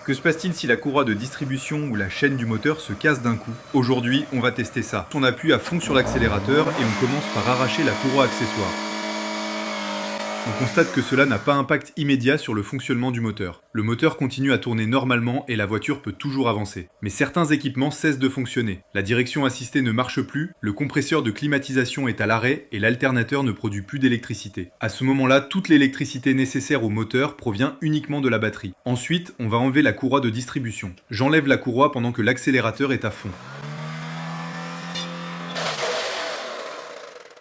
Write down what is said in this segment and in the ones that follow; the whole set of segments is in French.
Que se passe-t-il si la courroie de distribution ou la chaîne du moteur se casse d'un coup? Aujourd'hui, on va tester ça. On appuie à fond sur l'accélérateur et on commence par arracher la courroie accessoire. On constate que cela n'a pas impact immédiat sur le fonctionnement du moteur. Le moteur continue à tourner normalement et la voiture peut toujours avancer. Mais certains équipements cessent de fonctionner. La direction assistée ne marche plus, le compresseur de climatisation est à l'arrêt et l'alternateur ne produit plus d'électricité. À ce moment-là, toute l'électricité nécessaire au moteur provient uniquement de la batterie. Ensuite, on va enlever la courroie de distribution. J'enlève la courroie pendant que l'accélérateur est à fond.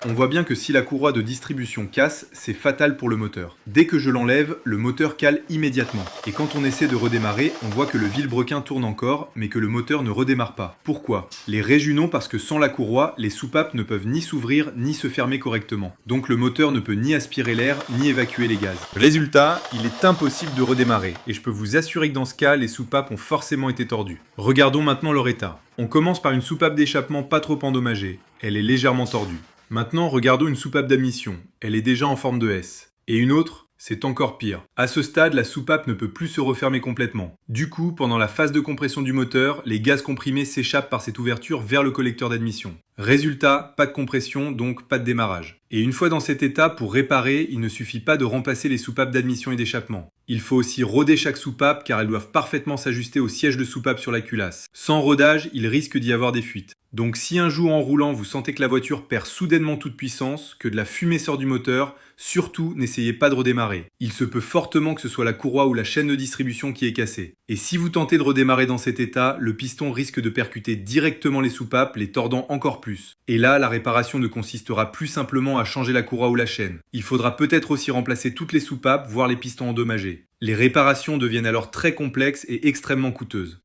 On voit bien que si la courroie de distribution casse, c'est fatal pour le moteur. Dès que je l'enlève, le moteur cale immédiatement. Et quand on essaie de redémarrer, on voit que le vilebrequin tourne encore, mais que le moteur ne redémarre pas. Pourquoi? Les régionaux parce que sans la courroie, les soupapes ne peuvent ni s'ouvrir ni se fermer correctement. Donc le moteur ne peut ni aspirer l'air, ni évacuer les gaz. Résultat, il est impossible de redémarrer. Et je peux vous assurer que dans ce cas, les soupapes ont forcément été tordues. Regardons maintenant leur état. On commence par une soupape d'échappement pas trop endommagée. Elle est légèrement tordue. Maintenant, regardons une soupape d'admission. Elle est déjà en forme de S. Et une autre, c'est encore pire. À ce stade, la soupape ne peut plus se refermer complètement. Du coup, pendant la phase de compression du moteur, les gaz comprimés s'échappent par cette ouverture vers le collecteur d'admission. Résultat, pas de compression, donc pas de démarrage. Et une fois dans cet état, pour réparer, il ne suffit pas de remplacer les soupapes d'admission et d'échappement. Il faut aussi roder chaque soupape car elles doivent parfaitement s'ajuster au siège de soupape sur la culasse. Sans rodage, il risque d'y avoir des fuites. Donc si un jour en roulant vous sentez que la voiture perd soudainement toute puissance, que de la fumée sort du moteur, surtout n'essayez pas de redémarrer. Il se peut fortement que ce soit la courroie ou la chaîne de distribution qui est cassée. Et si vous tentez de redémarrer dans cet état, le piston risque de percuter directement les soupapes, les tordant encore plus. Et là, la réparation ne consistera plus simplement à changer la courroie ou la chaîne. Il faudra peut-être aussi remplacer toutes les soupapes, voire les pistons endommagés. Les réparations deviennent alors très complexes et extrêmement coûteuses.